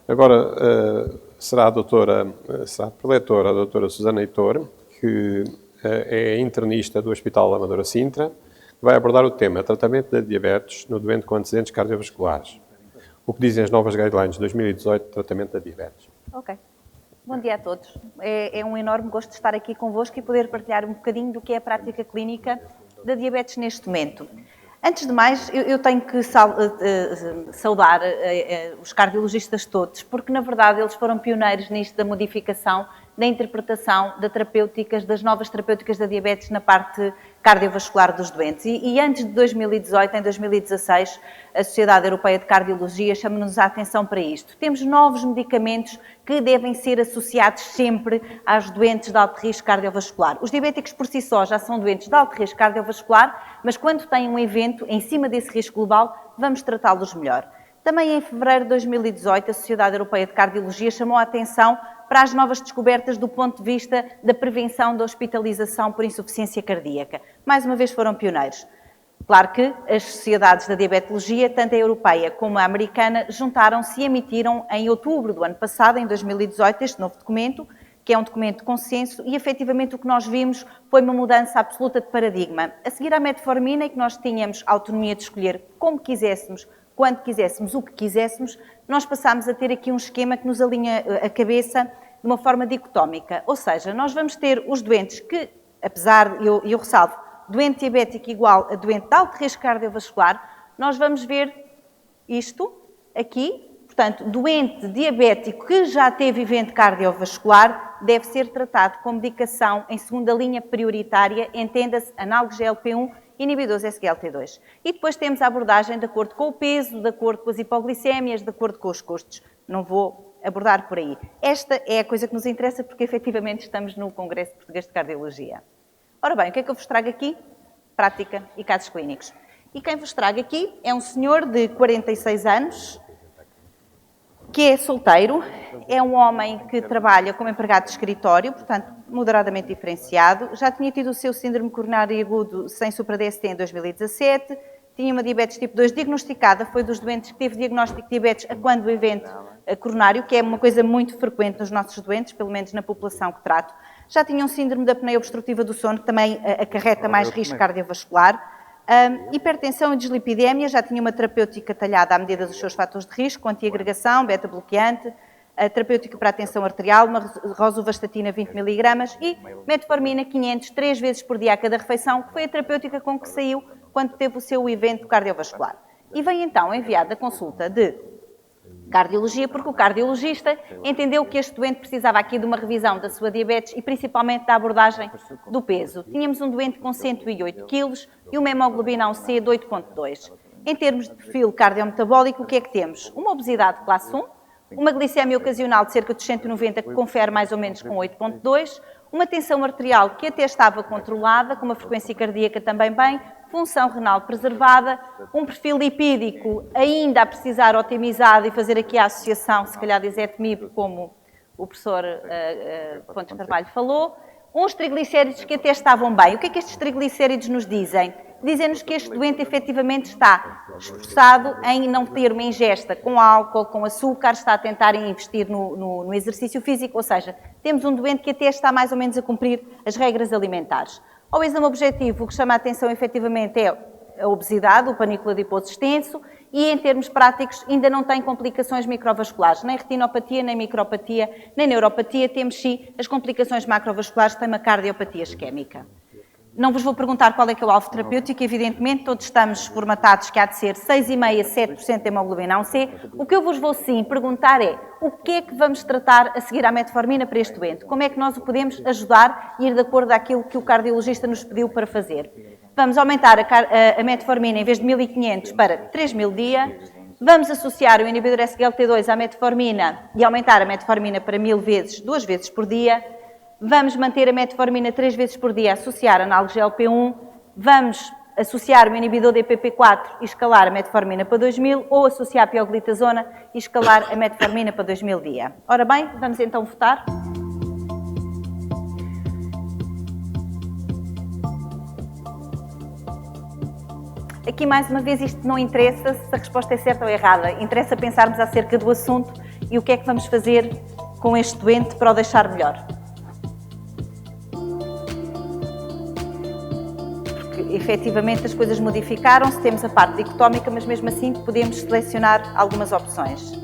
Agora, será a preletora, a doutora Susana Heitor, que é internista do Hospital Amadora Sintra, que vai abordar o tema tratamento da diabetes no doente com antecedentes cardiovasculares. O que dizem as novas guidelines de 2018 de tratamento da diabetes. Ok. Bom dia a todos. É um enorme gosto de estar aqui convosco e poder partilhar um bocadinho do que é a prática clínica da diabetes neste momento. Antes de mais, eu tenho que saudar os cardiologistas todos, porque na verdade eles foram pioneiros nisto da modificação, da interpretação das novas terapêuticas da diabetes na parte cardiovascular dos doentes. E antes de 2018, em 2016, a Sociedade Europeia de Cardiologia chama-nos a atenção para isto. Temos novos medicamentos que devem ser associados sempre aos doentes de alto risco cardiovascular. Os diabéticos por si só já são doentes de alto risco cardiovascular, mas quando têm um evento em cima desse risco global, vamos tratá-los melhor. Também em fevereiro de 2018, a Sociedade Europeia de Cardiologia chamou a atenção para as novas descobertas do ponto de vista da prevenção da hospitalização por insuficiência cardíaca. Mais uma vez foram pioneiros. Claro que as sociedades da diabetologia, tanto a europeia como a americana, juntaram-se e emitiram em outubro do ano passado, em 2018, este novo documento, que é um documento de consenso, e efetivamente o que nós vimos foi uma mudança absoluta de paradigma. A seguir à metformina, em que nós tínhamos autonomia de escolher como quiséssemos, quando quiséssemos, o que quiséssemos, nós passámos a ter aqui um esquema que nos alinha a cabeça de uma forma dicotómica. Ou seja, nós vamos ter os doentes que, apesar, eu ressalvo, doente diabético igual a doente de alto risco cardiovascular, nós vamos ver isto aqui. Portanto, doente diabético que já teve evento cardiovascular deve ser tratado com medicação em segunda linha prioritária, entenda-se análogos GLP-1, inibidores SGLT2. E depois temos a abordagem de acordo com o peso, de acordo com as hipoglicémias, de acordo com os custos. Não vou abordar por aí. Esta é a coisa que nos interessa porque efetivamente estamos no Congresso Português de Cardiologia. Ora bem, o que é que eu vos trago aqui? Prática e casos clínicos. E quem vos trago aqui é um senhor de 46 anos, que é solteiro, é um homem que trabalha como empregado de escritório, portanto, moderadamente diferenciado, já tinha tido o seu síndrome coronário agudo sem supra-DST em 2017, tinha uma diabetes tipo 2 diagnosticada, foi dos doentes que teve diagnóstico de diabetes a quando o evento coronário, que é uma coisa muito frequente nos nossos doentes, pelo menos na população que trato. Já tinha um síndrome da apneia obstrutiva do sono, que também acarreta mais risco cardiovascular. Hipertensão e dislipidemia, já tinha uma terapêutica talhada à medida dos seus fatores de risco, antiagregação, beta-bloqueante, a terapêutica para a tensão arterial, uma rosuvastatina 20 mg e metformina 500, 3 vezes por dia a cada refeição, que foi a terapêutica com que saiu quando teve o seu evento cardiovascular. E vem então enviada a consulta de cardiologia, porque o cardiologista entendeu que este doente precisava aqui de uma revisão da sua diabetes e principalmente da abordagem do peso. Tínhamos um doente com 108 kg e uma hemoglobina A1C de 8,2. Em termos de perfil cardiometabólico, o que é que temos? Uma obesidade classe 1, uma glicemia ocasional de cerca de 190, que confere mais ou menos com 8,2, uma tensão arterial que até estava controlada, com uma frequência cardíaca também bem, função renal preservada, um perfil lipídico ainda a precisar otimizado e fazer aqui a associação, se calhar, de ezetimibe, como o professor Pontes Carvalho falou, uns triglicéridos que até estavam bem. O que é que estes triglicéridos nos dizem? Dizem-nos que este doente efetivamente está esforçado em não ter uma ingesta com álcool, com açúcar, está a tentar investir no exercício físico, ou seja, temos um doente que até está mais ou menos a cumprir as regras alimentares. Ao exame objetivo, o que chama a atenção efetivamente é a obesidade, o panículo adiposo extenso e, em termos práticos, ainda não tem complicações microvasculares, nem retinopatia, nem micropatia, nem neuropatia. Temos sim as complicações macrovasculares, tem uma cardiopatia isquémica. Não vos vou perguntar qual é que é o alvo terapêutico, evidentemente todos estamos formatados que há de ser 6,5% a 7% de hemoglobina A1C. O que eu vos vou sim perguntar é o que é que vamos tratar a seguir à metformina para este doente? Como é que nós o podemos ajudar e ir de acordo àquilo que o cardiologista nos pediu para fazer? Vamos aumentar a metformina em vez de 1.500 para 3.000 dia. Vamos associar o inibidor SGLT2 à metformina e aumentar a metformina para 1.000 vezes, 2 vezes por dia. Vamos manter a metformina 3 vezes por dia, associar análogo GLP-1, vamos associar o inibidor DPP-4 e escalar a metformina para 2.000, ou associar a pioglitazona e escalar a metformina para 2.000 dia. Ora bem, vamos então votar. Aqui, mais uma vez, isto não interessa se a resposta é certa ou errada. Interessa pensarmos acerca do assunto e o que é que vamos fazer com este doente para o deixar melhor. Porque, efetivamente, as coisas modificaram-se, temos a parte dicotómica, mas mesmo assim podemos selecionar algumas opções.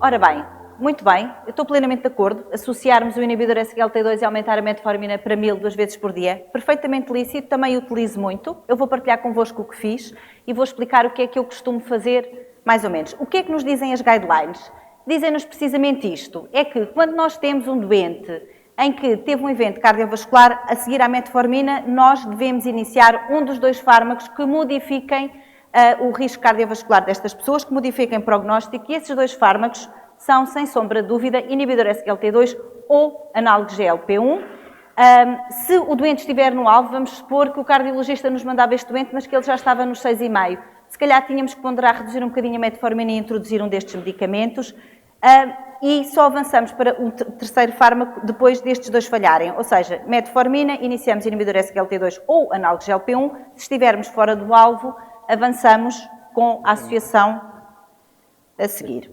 Ora bem, muito bem, eu estou plenamente de acordo. Associarmos o inibidor SGLT2 e aumentar a metformina para 1000 2 vezes por dia, perfeitamente lícito, também utilizo muito. Eu vou partilhar convosco o que fiz e vou explicar o que é que eu costumo fazer, mais ou menos. O que é que nos dizem as guidelines? Dizem-nos precisamente isto, é que quando nós temos um doente em que teve um evento cardiovascular, a seguir à metformina, nós devemos iniciar um dos 2 fármacos que modifiquem o risco cardiovascular destas pessoas, que modifiquem o prognóstico, e esses 2 fármacos são, sem sombra de dúvida, inibidor SGLT2 ou análogo GLP-1. Se o doente estiver no alvo, vamos supor que o cardiologista nos mandava este doente, mas que ele já estava nos 6,5. Se calhar tínhamos que ponderar reduzir um bocadinho a metformina e introduzir um destes medicamentos. E só avançamos para o terceiro fármaco depois destes 2 falharem. Ou seja, metformina, iniciamos inibidor SGLT2 ou análogo GLP-1. Se estivermos fora do alvo, avançamos com a associação a seguir,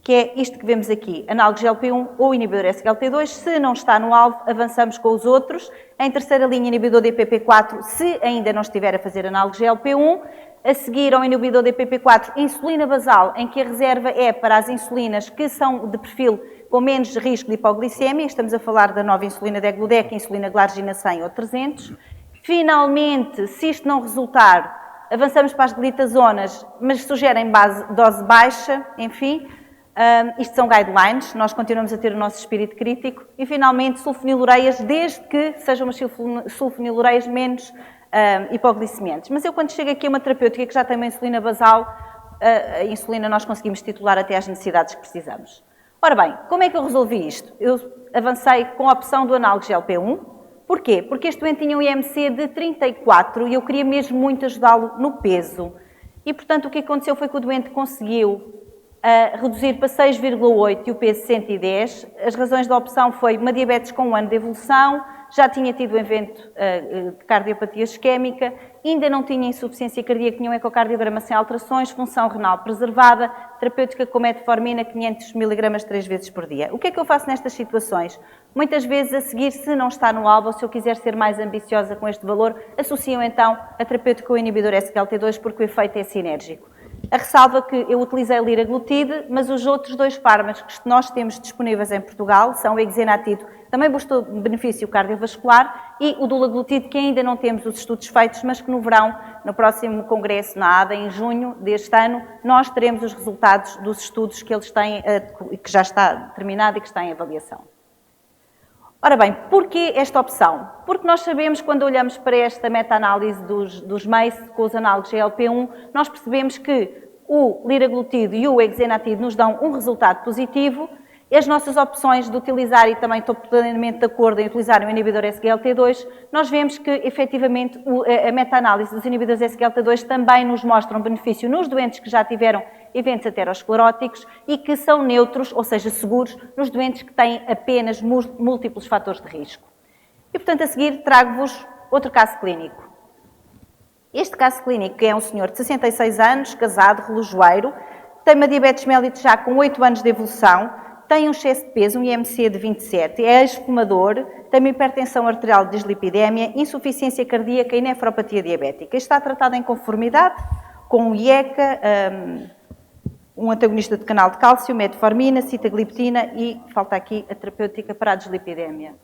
que é isto que vemos aqui, análogo GLP-1 ou inibidor SGLT2. Se não está no alvo, avançamos com os outros. Em terceira linha, inibidor DPP-4, se ainda não estiver a fazer análogo GLP-1. A seguir ao inibidor DPP-4, insulina basal, em que a reserva é para as insulinas que são de perfil com menos risco de hipoglicemia. Estamos a falar da nova insulina Degludec, insulina Glargina 100 ou 300. Finalmente, se isto não resultar, avançamos para as glitazonas, mas sugerem dose baixa, enfim. Isto são guidelines, nós continuamos a ter o nosso espírito crítico. E, finalmente, sulfonilureias, desde que sejam umas sulfonilureias menos hipoglicemiantes. Mas eu, quando chego aqui a uma terapêutica que já tem uma insulina basal, a insulina nós conseguimos titular até às necessidades que precisamos. Ora bem, como é que eu resolvi isto? Eu avancei com a opção do análogo GLP-1. Porquê? Porque este doente tinha um IMC de 34 e eu queria mesmo muito ajudá-lo no peso. E, portanto, o que aconteceu foi que o doente conseguiu reduzir para 6,8 e o peso 110. As razões da opção foi uma diabetes com 1 ano de evolução, já tinha tido um evento de cardiopatia isquémica, ainda não tinha insuficiência cardíaca, tinha um ecocardiograma sem alterações, função renal preservada, terapêutica com metformina 500 mg 3 vezes por dia. O que é que eu faço nestas situações? Muitas vezes, a seguir, se não está no alvo, ou se eu quiser ser mais ambiciosa com este valor, associo então a terapêutica com o inibidor SGLT2, porque o efeito é sinérgico. A ressalva que eu utilizei liraglutide, mas os outros 2 fármacos que nós temos disponíveis em Portugal são o exenatide, também busca benefício cardiovascular, e o dulaglutide, que ainda não temos os estudos feitos, mas que no verão, no próximo congresso na ADA, em junho deste ano, nós teremos os resultados dos estudos que eles têm, que já está terminado e que está em avaliação. Ora bem, porquê esta opção? Porque nós sabemos, quando olhamos para esta meta-análise dos MACE com os análogos GLP-1, nós percebemos que o liraglutide e o exenatide nos dão um resultado positivo. As nossas opções de utilizar, e também estou plenamente de acordo em utilizar o inibidor SGLT2, nós vemos que, efetivamente, a meta-análise dos inibidores SGLT2 também nos mostra um benefício nos doentes que já tiveram eventos ateroscleróticos e que são neutros, ou seja, seguros, nos doentes que têm apenas múltiplos fatores de risco. E, portanto, a seguir trago-vos outro caso clínico. Este caso clínico é um senhor de 66 anos, casado, relojoeiro, tem uma diabetes mellitus já com 8 anos de evolução, tem um excesso de peso, um IMC de 27, é ex-fumador, tem uma hipertensão arterial de dislipidémia, insuficiência cardíaca e nefropatia diabética. Está tratado em conformidade com o IECA, um antagonista de canal de cálcio, metformina, sitagliptina e falta aqui a terapêutica para a dislipidémia.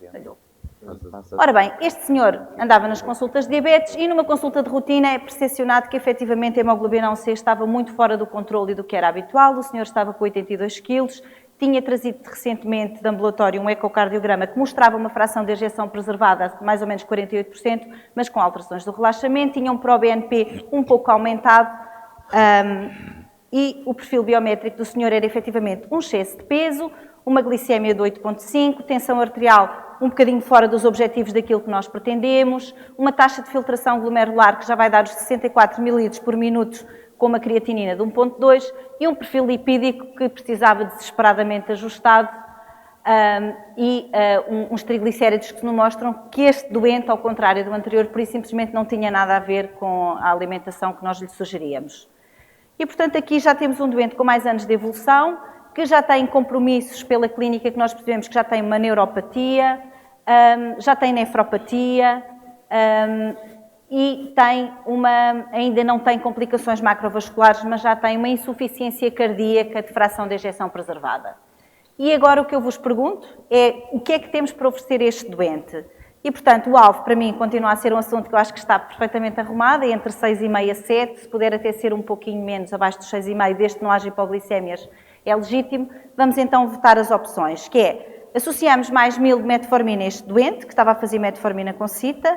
Ora bem, este senhor andava nas consultas de diabetes e numa consulta de rotina é percepcionado que efetivamente a hemoglobina A1C estava muito fora do controle e do que era habitual. O senhor estava com 82 quilos, tinha trazido recentemente de ambulatório um ecocardiograma que mostrava uma fração de ejeção preservada de mais ou menos 48%, mas com alterações do relaxamento, tinha um pró-BNP um pouco aumentado e o perfil biométrico do senhor era efetivamente um excesso de peso, uma glicémia de 8,5, tensão arterial um bocadinho fora dos objetivos daquilo que nós pretendemos, uma taxa de filtração glomerular que já vai dar os 64 ml por minuto com uma creatinina de 1,2 e um perfil lipídico que precisava desesperadamente ajustado uns triglicéridos que nos mostram que este doente, ao contrário do anterior, por isso simplesmente não tinha nada a ver com a alimentação que nós lhe sugeríamos. E, portanto, aqui já temos um doente com mais anos de evolução, que já tem compromissos pela clínica que nós percebemos que já tem uma neuropatia, já tem nefropatia e tem ainda não tem complicações macrovasculares, mas já tem uma insuficiência cardíaca de fração de ejeção preservada. E agora o que eu vos pergunto é o que é que temos para oferecer a este doente? E, portanto, o alvo para mim continua a ser um assunto que eu acho que está perfeitamente arrumado, é entre 6,5 a 7, se puder até ser um pouquinho menos, abaixo dos 6,5, desde que não haja hipoglicémias, é legítimo. Vamos então votar as opções, que é, associamos mais 1000 de metformina a este doente, que estava a fazer metformina com cita,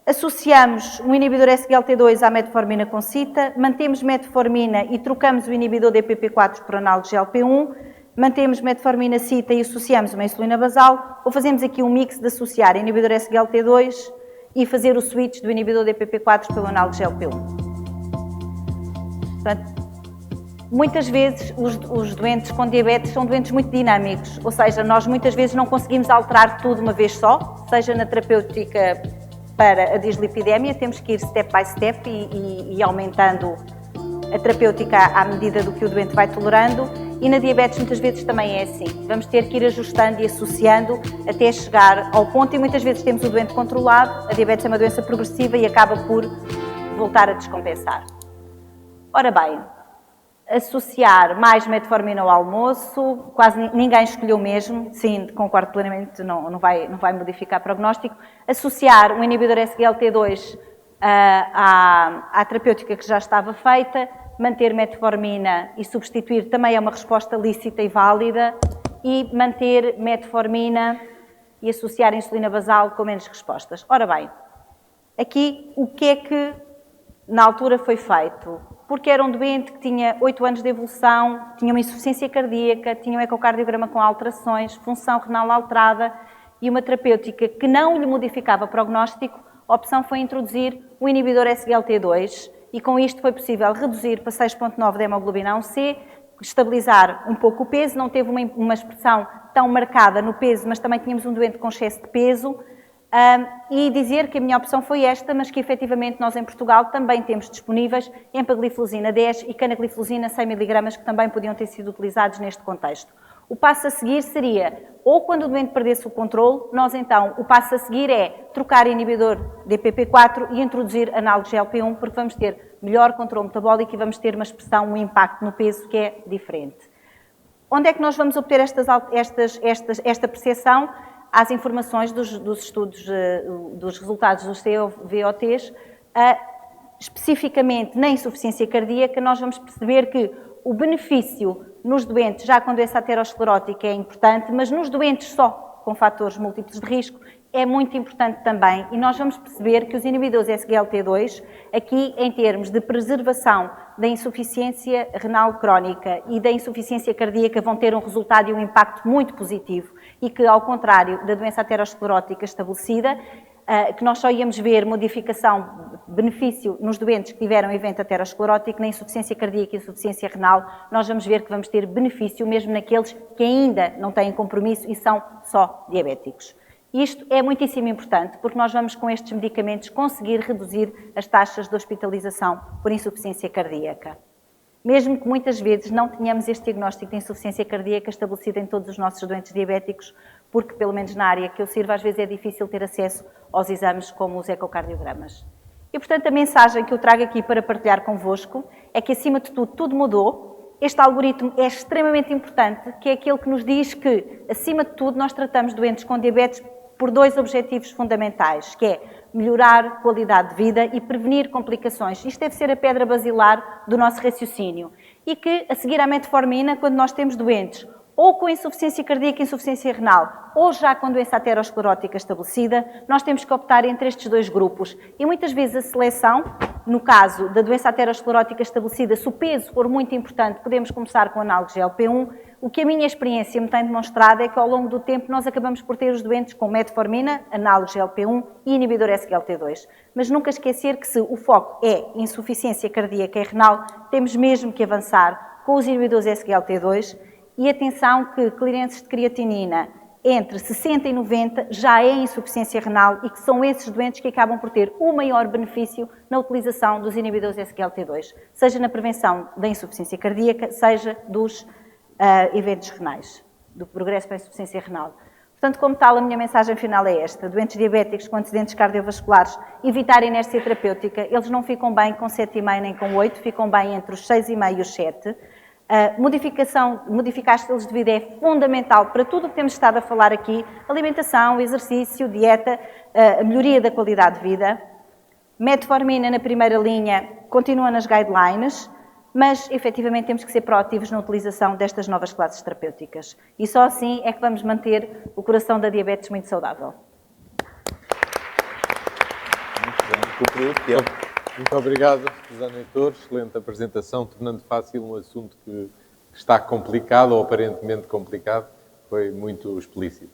associamos um inibidor SGLT2 à metformina com cita, mantemos metformina e trocamos o inibidor DPP4 por análogo GLP-1, mantemos metformina cita e associamos uma insulina basal, ou fazemos aqui um mix de associar inibidor SGLT2 e fazer o switch do inibidor DPP4 pelo análogo GLP-1. Portanto, muitas vezes os doentes com diabetes são doentes muito dinâmicos, ou seja, nós muitas vezes não conseguimos alterar tudo de uma vez só, seja na terapêutica para a dislipidemia, temos que ir step by step e aumentando a terapêutica à medida do que o doente vai tolerando, e na diabetes muitas vezes também é assim, vamos ter que ir ajustando e associando até chegar ao ponto, e muitas vezes temos o doente controlado, a diabetes é uma doença progressiva e acaba por voltar a descompensar. Ora bem, associar mais metformina ao almoço, quase ninguém escolheu mesmo, sim, concordo plenamente, não vai modificar prognóstico. Associar um inibidor SGLT2 à terapêutica que já estava feita, manter metformina e substituir também é uma resposta lícita e válida, e manter metformina e associar insulina basal com menos respostas. Ora bem, aqui o que é que na altura foi feito? Porque era um doente que tinha 8 anos de evolução, tinha uma insuficiência cardíaca, tinha um ecocardiograma com alterações, função renal alterada e uma terapêutica que não lhe modificava prognóstico, a opção foi introduzir o inibidor SGLT2 e com isto foi possível reduzir para 6,9 de hemoglobina A1C, estabilizar um pouco o peso, não teve uma expressão tão marcada no peso, mas também tínhamos um doente com excesso de peso, e dizer que a minha opção foi esta, mas que efetivamente nós em Portugal também temos disponíveis empagliflozina 10 e canagliflozina 100 mg, que também podiam ter sido utilizados neste contexto. O passo a seguir seria, ou quando o doente perdesse o controle, nós então, o passo a seguir é trocar inibidor DPP4 e introduzir análogo GLP-1, porque vamos ter melhor controle metabólico e vamos ter uma expressão, um impacto no peso que é diferente. Onde é que nós vamos obter esta percepção? Às informações dos estudos, dos resultados dos CVOTs, especificamente na insuficiência cardíaca, nós vamos perceber que o benefício nos doentes já com doença aterosclerótica é importante, mas nos doentes só com fatores múltiplos de risco é muito importante também, e nós vamos perceber que os inibidores SGLT2, aqui em termos de preservação da insuficiência renal crónica e da insuficiência cardíaca, vão ter um resultado e um impacto muito positivo, e que, ao contrário da doença aterosclerótica estabelecida, que nós só íamos ver modificação, benefício nos doentes que tiveram evento aterosclerótico, na insuficiência cardíaca e insuficiência renal, nós vamos ver que vamos ter benefício mesmo naqueles que ainda não têm compromisso e são só diabéticos. Isto é muitíssimo importante, porque nós vamos com estes medicamentos conseguir reduzir as taxas de hospitalização por insuficiência cardíaca. Mesmo que muitas vezes não tenhamos este diagnóstico de insuficiência cardíaca estabelecido em todos os nossos doentes diabéticos, porque, pelo menos na área que eu sirvo, às vezes é difícil ter acesso aos exames como os ecocardiogramas. E, portanto, a mensagem que eu trago aqui para partilhar convosco é que, acima de tudo, tudo mudou. Este algoritmo é extremamente importante, que é aquele que nos diz que, acima de tudo, nós tratamos doentes com diabetes por 2 objetivos fundamentais, que é melhorar a qualidade de vida e prevenir complicações. Isto deve ser a pedra basilar do nosso raciocínio. E que, a seguir à metformina, quando nós temos doentes ou com insuficiência cardíaca e insuficiência renal, ou já com doença aterosclerótica estabelecida, nós temos que optar entre estes 2 grupos. E muitas vezes a seleção, no caso da doença aterosclerótica estabelecida, se o peso for muito importante, podemos começar com análogo GLP-1. O que a minha experiência me tem demonstrado é que ao longo do tempo nós acabamos por ter os doentes com metformina, análogo GLP-1 e inibidor SGLT2. Mas nunca esquecer que se o foco é insuficiência cardíaca e renal, temos mesmo que avançar com os inibidores SGLT2. E atenção que clearances de creatinina entre 60 e 90 já é insuficiência renal e que são esses doentes que acabam por ter o maior benefício na utilização dos inibidores SGLT2, seja na prevenção da insuficiência cardíaca, seja dos eventos renais, do progresso para a insuficiência renal. Portanto, como tal, a minha mensagem final é esta. Doentes diabéticos com antecedentes cardiovasculares, evitar a inércia terapêutica. Eles não ficam bem com 7,5 nem com 8, ficam bem entre os 6,5 e os 7. Modificar estilos de vida é fundamental para tudo o que temos estado a falar aqui. Alimentação, exercício, dieta, a melhoria da qualidade de vida. Metformina na primeira linha continua nas guidelines, mas efetivamente temos que ser proativos na utilização destas novas classes terapêuticas. E só assim é que vamos manter o coração da diabetes muito saudável. Muito bem, muito obrigado, Susana Heitor. Excelente apresentação, tornando fácil um assunto que está complicado ou aparentemente complicado. Foi muito explícito.